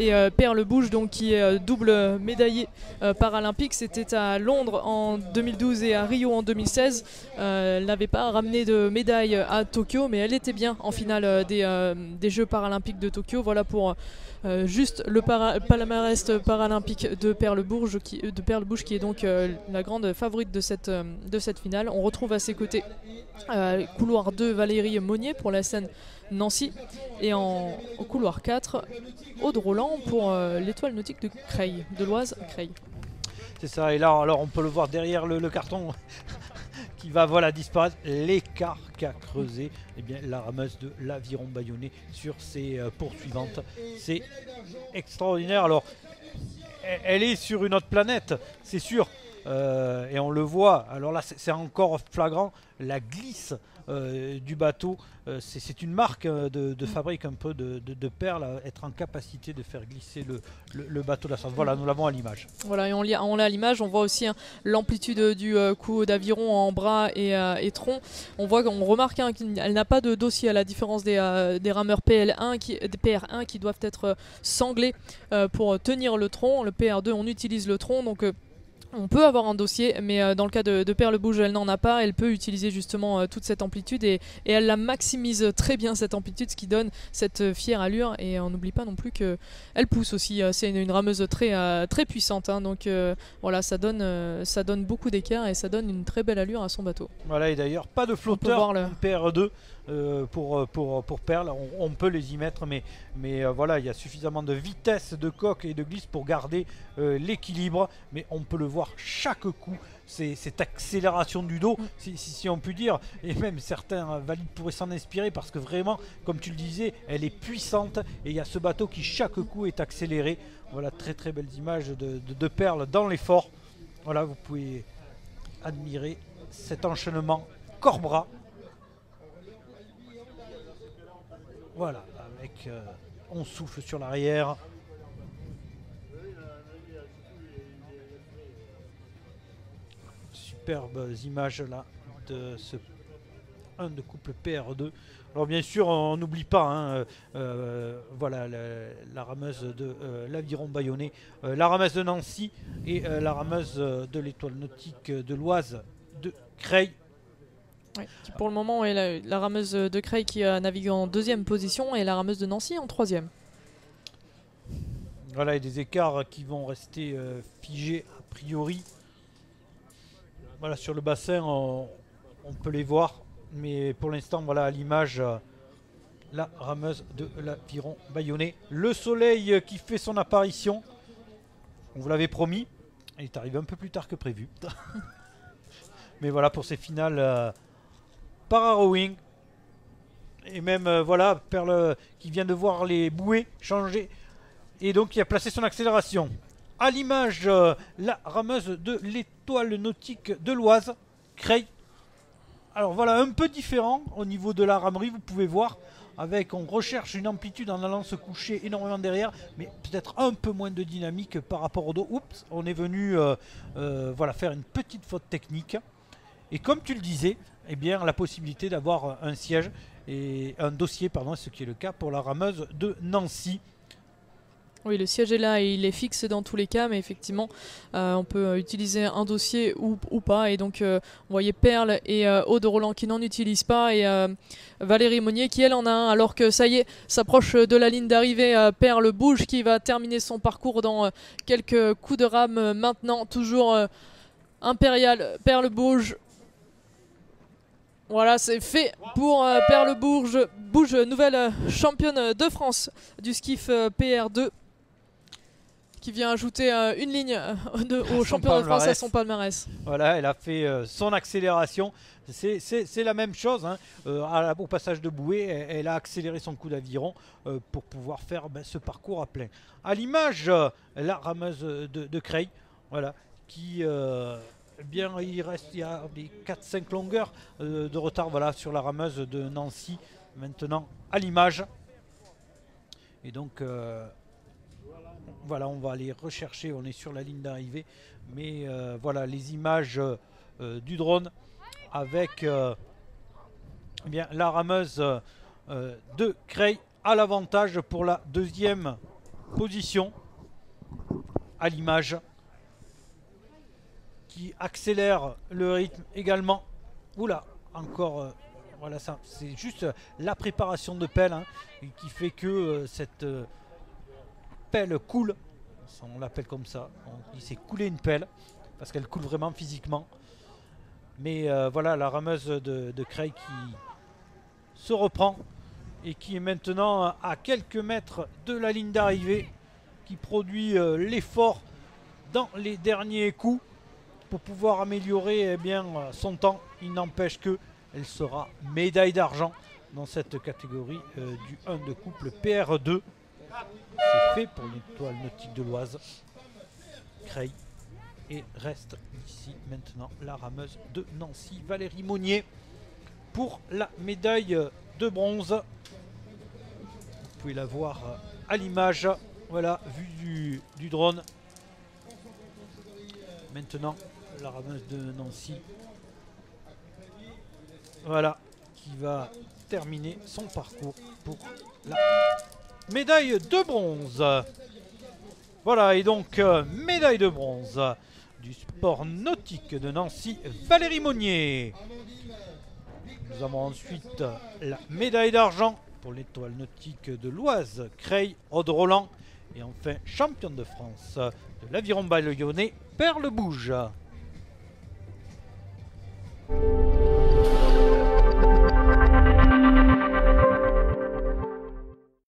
et Perle Bouge, donc, qui est double médaillée paralympique. C'était à Londres en 2012 et à Rio en 2016. Elle n'avait pas ramené de médaille à Tokyo, mais elle était bien en finale des Jeux paralympiques de Tokyo. Voilà pour juste le palmarès paralympique de Perle Bouge, qui est donc la grande favorite de cette finale. On retrouve à ses côtés couloir 2 Valérie Monnier pour la scène Nancy, et au couloir 4 Aude Roland pour l'étoile nautique de Creil, de l'Oise Creil. C'est ça, et là alors on peut le voir derrière le carton qui va disparaître, l'écart qu'a creusé la rameuse de l'Aviron Bayonnais sur ses poursuivantes. C'est extraordinaire. Alors elle est sur une autre planète, c'est sûr, et on le voit. Alors là c'est encore flagrant, la glisse du bateau, c'est une marque de fabrique un peu de Perle, être en capacité de faire glisser le bateau de la sorte. Voilà, nous l'avons à l'image. Voilà, et on l'a à l'image, on voit aussi l'amplitude du coup d'aviron en bras et tronc. On remarque qu'elle n'a pas de dossier, à la différence des rameurs PR1 qui doivent être sanglés pour tenir le tronc. Le PR2, on utilise le tronc, donc on peut avoir un dossier, mais dans le cas de Perle Bouge, elle n'en a pas. Elle peut utiliser justement toute cette amplitude, et elle la maximise très bien, cette amplitude, ce qui donne cette fière allure. Et on n'oublie pas non plus qu'elle pousse aussi. C'est une rameuse très puissante, hein, donc voilà, ça donne beaucoup d'écart et ça donne une très belle allure à son bateau. Voilà, et d'ailleurs pas de flotteur PR2 pour Perle. On peut les y mettre, mais voilà, il y a suffisamment de vitesse de coque et de glisse pour garder l'équilibre. Mais on peut le voir chaque coup, cette accélération du dos, si on peut dire, et même certains valides pourraient s'en inspirer, parce que vraiment, comme tu le disais, elle est puissante, et il y a ce bateau qui chaque coup est accéléré. Voilà, très très belles images de Perle dans l'effort. Voilà, vous pouvez admirer cet enchaînement corps-bras. Voilà, avec on souffle sur l'arrière. Superbes images là de ce 1 de couple PR2. Alors bien sûr, on n'oublie pas voilà, la rameuse de l'Aviron Bayonnais, la rameuse de Nancy et la rameuse de l'étoile nautique de l'Oise de Creil. Ouais, qui pour le moment est la rameuse de Creil qui a navigué en 2e position, et la rameuse de Nancy en 3e. Voilà, et des écarts qui vont rester figés a priori. Voilà, sur le bassin, on peut les voir, mais pour l'instant, voilà, à l'image, la rameuse de l'Aviron Bayonnais. Le soleil qui fait son apparition, on vous l'avait promis, il est arrivé un peu plus tard que prévu. Mais voilà, pour ces finales para-rowing, et même voilà, Perle qui vient de voir les bouées changer, et donc il a placé son accélération. À l'image, la rameuse de l'étoile nautique de l'Oise, Creil. Alors voilà, un peu différent au niveau de la ramerie, vous pouvez voir, on recherche une amplitude en allant se coucher énormément derrière, mais peut-être un peu moins de dynamique par rapport au dos. Oups, on est venu voilà, faire une petite faute technique. Et comme tu le disais, la possibilité d'avoir un siège et un dossier, pardon, ce qui est le cas pour la rameuse de Nancy. Oui, le siège est là et il est fixe dans tous les cas, mais effectivement, on peut utiliser un dossier ou pas. Et donc, on voyait Perle et Aude Roland qui n'en utilisent pas, et Valérie Monnier qui, elle, en a un, alors que ça y est, s'approche de la ligne d'arrivée. Perle Bouge qui va terminer son parcours dans quelques coups de rame maintenant. Toujours impérial, Perle Bouge. Voilà, c'est fait pour Perle Bouge, nouvelle championne de France du skiff PR2. Qui vient ajouter une ligne au champion de France à son palmarès. Voilà, elle a fait son accélération. C'est la même chose, hein. Au passage de bouée, elle a accéléré son coup d'aviron pour pouvoir faire ce parcours à plein. À l'image, la rameuse de Creil, voilà, qui il y a des 4-5 longueurs de retard, voilà, sur la rameuse de Nancy maintenant à l'image. Et donc voilà, on va aller rechercher, on est sur la ligne d'arrivée, mais voilà les images du drone avec la rameuse de Creil à l'avantage pour la deuxième position à l'image, qui accélère le rythme également. Oula, encore, voilà, ça, c'est juste la préparation de pelle hein, qui fait que cette pelle coule. On l'appelle comme ça. On dit c'est couler une pelle parce qu'elle coule vraiment physiquement. Mais voilà, la rameuse de Cray qui se reprend et qui est maintenant à quelques mètres de la ligne d'arrivée, qui produit l'effort dans les derniers coups pour pouvoir améliorer bien son temps. Il n'empêche que elle sera médaille d'argent dans cette catégorie du 1 de couple PR2. C'est fait pour l'étoile nautique de l'Oise. Cray. Et reste ici maintenant la rameuse de Nancy, Valérie Monnier, pour la médaille de bronze. Vous pouvez la voir à l'image, voilà, vue du drone. Maintenant, la rameuse de Nancy, voilà, qui va terminer son parcours pour la médaille de bronze. Voilà, et donc médaille de bronze du sport nautique de Nancy, Valérie Monnier. Nous avons ensuite la médaille d'argent pour l'étoile nautique de l'Oise, Cray, Aude Roland. Et enfin, championne de France de l'aviron balionnais, Perle Bouge.